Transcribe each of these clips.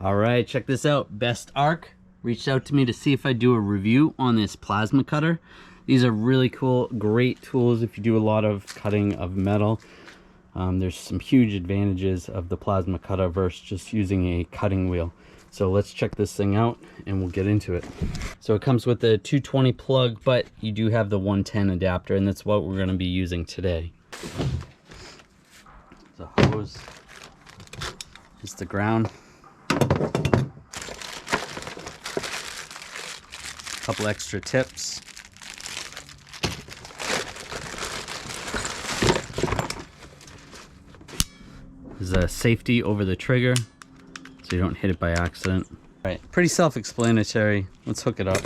All right, check this out. Bestarc reached out to me to see if I do a review on this plasma cutter. These are really cool, great tools if you do a lot of cutting of metal. There's some huge advantages of the plasma cutter versus just using a cutting wheel. So let's check this thing out and we'll get into it. So it comes with the 220 plug, but you do have the 110 adapter, and that's what we're going to be using today. The hose is the ground. Couple extra tips. There's a safety over the trigger so you don't hit it by accident. All right, pretty self-explanatory. Let's hook it up.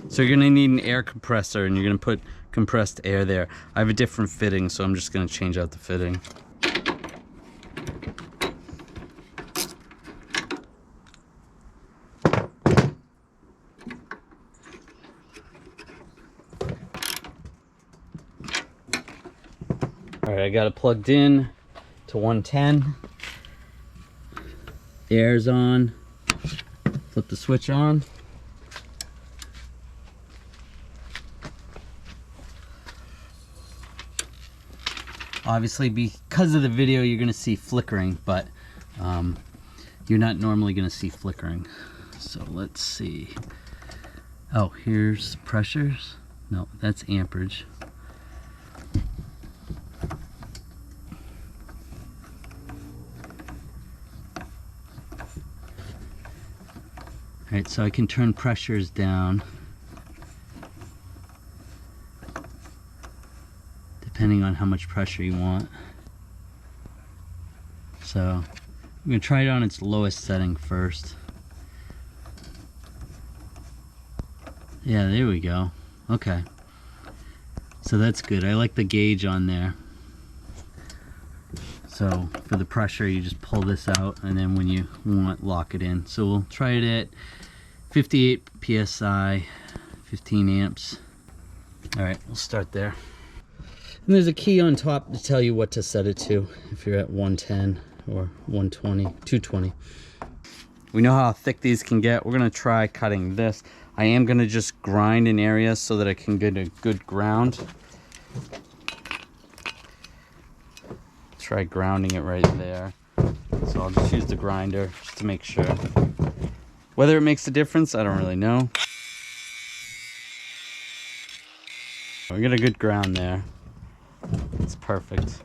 So you're gonna need an air compressor and you're gonna put compressed air there. I have a different fitting, so I'm just gonna change out the fitting. All right, I got it plugged in to 110. Air's on. Flip the switch on. Obviously, because of the video, you're going to see flickering, but you're not normally going to see flickering. So let's see. Oh, here's pressures. No, that's amperage. Alright, so I can turn pressures down depending on how much pressure you want. So I'm going to try it on its lowest setting first. Yeah, there we go. Okay. So that's good. I like the gauge on there. So for the pressure, you just pull this out, and then when you want, lock it in. So we'll try it at 58 psi, 15 amps. All right, we'll start there. And there's a key on top to tell you what to set it to if you're at 110 or 120, 220. We know how thick these can get. We're gonna try cutting this. I am gonna just grind in areas so that I can get a good ground. Try grounding it right there. So I'll just use the grinder just to make sure. Whether it makes a difference, I don't really know. We got a good ground there. It's perfect.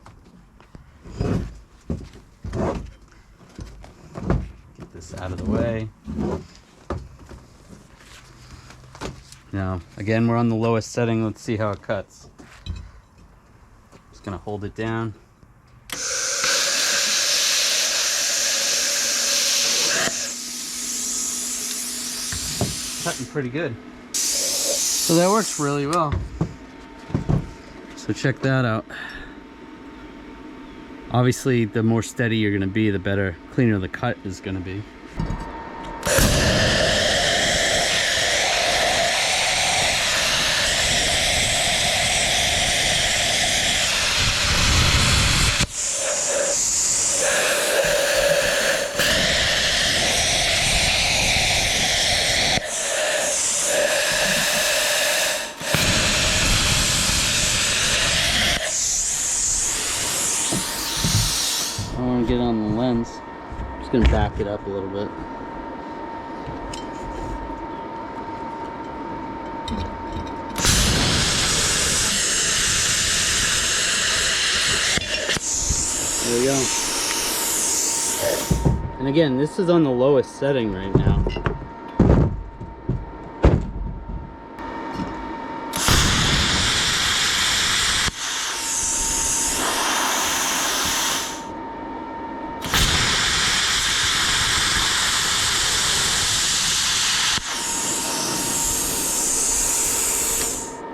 Get this out of the way. Now, again, we're on the lowest setting. Let's see how it cuts. Just gonna hold it down. Cutting pretty good. So that works really well. So check that out. Obviously, the more steady you're gonna be, the better, cleaner the cut is gonna be. I want to get on the lens. I'm just going to back it up a little bit. There we go. And again, this is on the lowest setting right now.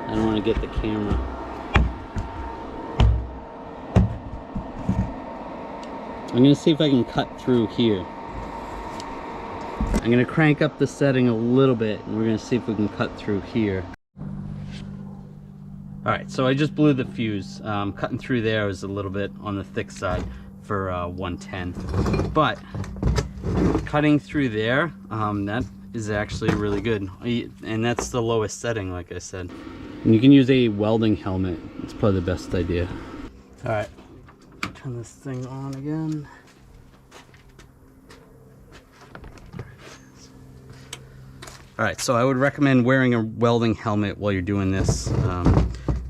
I don't want to get the camera. I'm going to see if I can cut through here. I'm going to crank up the setting a little bit, and we're going to see if we can cut through here. Alright, so I just blew the fuse. Cutting through there was a little bit on the thick side for 110. But cutting through there, that is actually really good. And that's the lowest setting, like I said. And you can use a welding helmet. It's probably the best idea. All right, turn this thing on again. All right, so I would recommend wearing a welding helmet while you're doing this,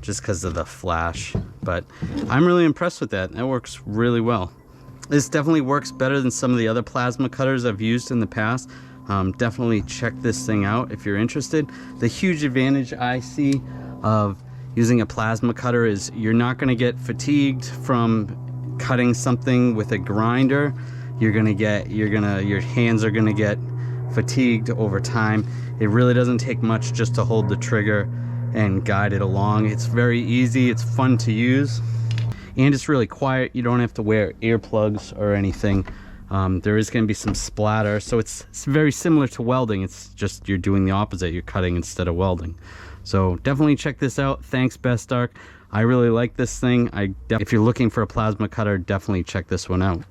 just because of the flash. But I'm really impressed with that. That works really well. This definitely works better than some of the other plasma cutters I've used in the past. Definitely check this thing out if you're interested. The huge advantage I see of using a plasma cutter is you're not going to get fatigued from cutting something with a grinder. Your hands are gonna get fatigued over time. It really doesn't take much just to hold the trigger and guide it along. It's very easy, it's fun to use, and it's really quiet. You don't have to wear earplugs or anything. There is going to be some splatter, so it's very similar to welding. It's just you're doing the opposite. You're cutting instead of welding. So definitely check this out. Thanks, Bestarc. I really like this thing. If you're looking for a plasma cutter, definitely check this one out.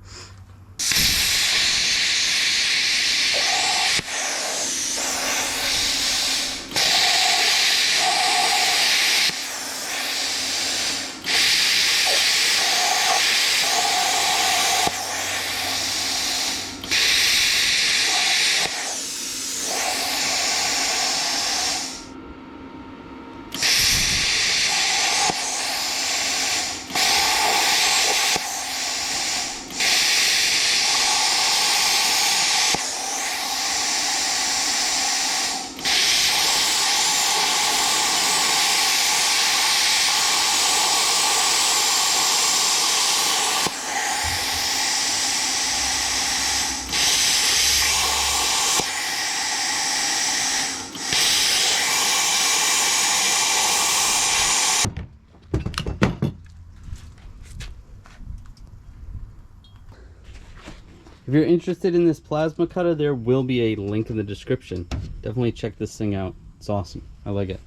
If you're interested in this plasma cutter, there will be a link in the description. Definitely check this thing out. It's awesome. I like it.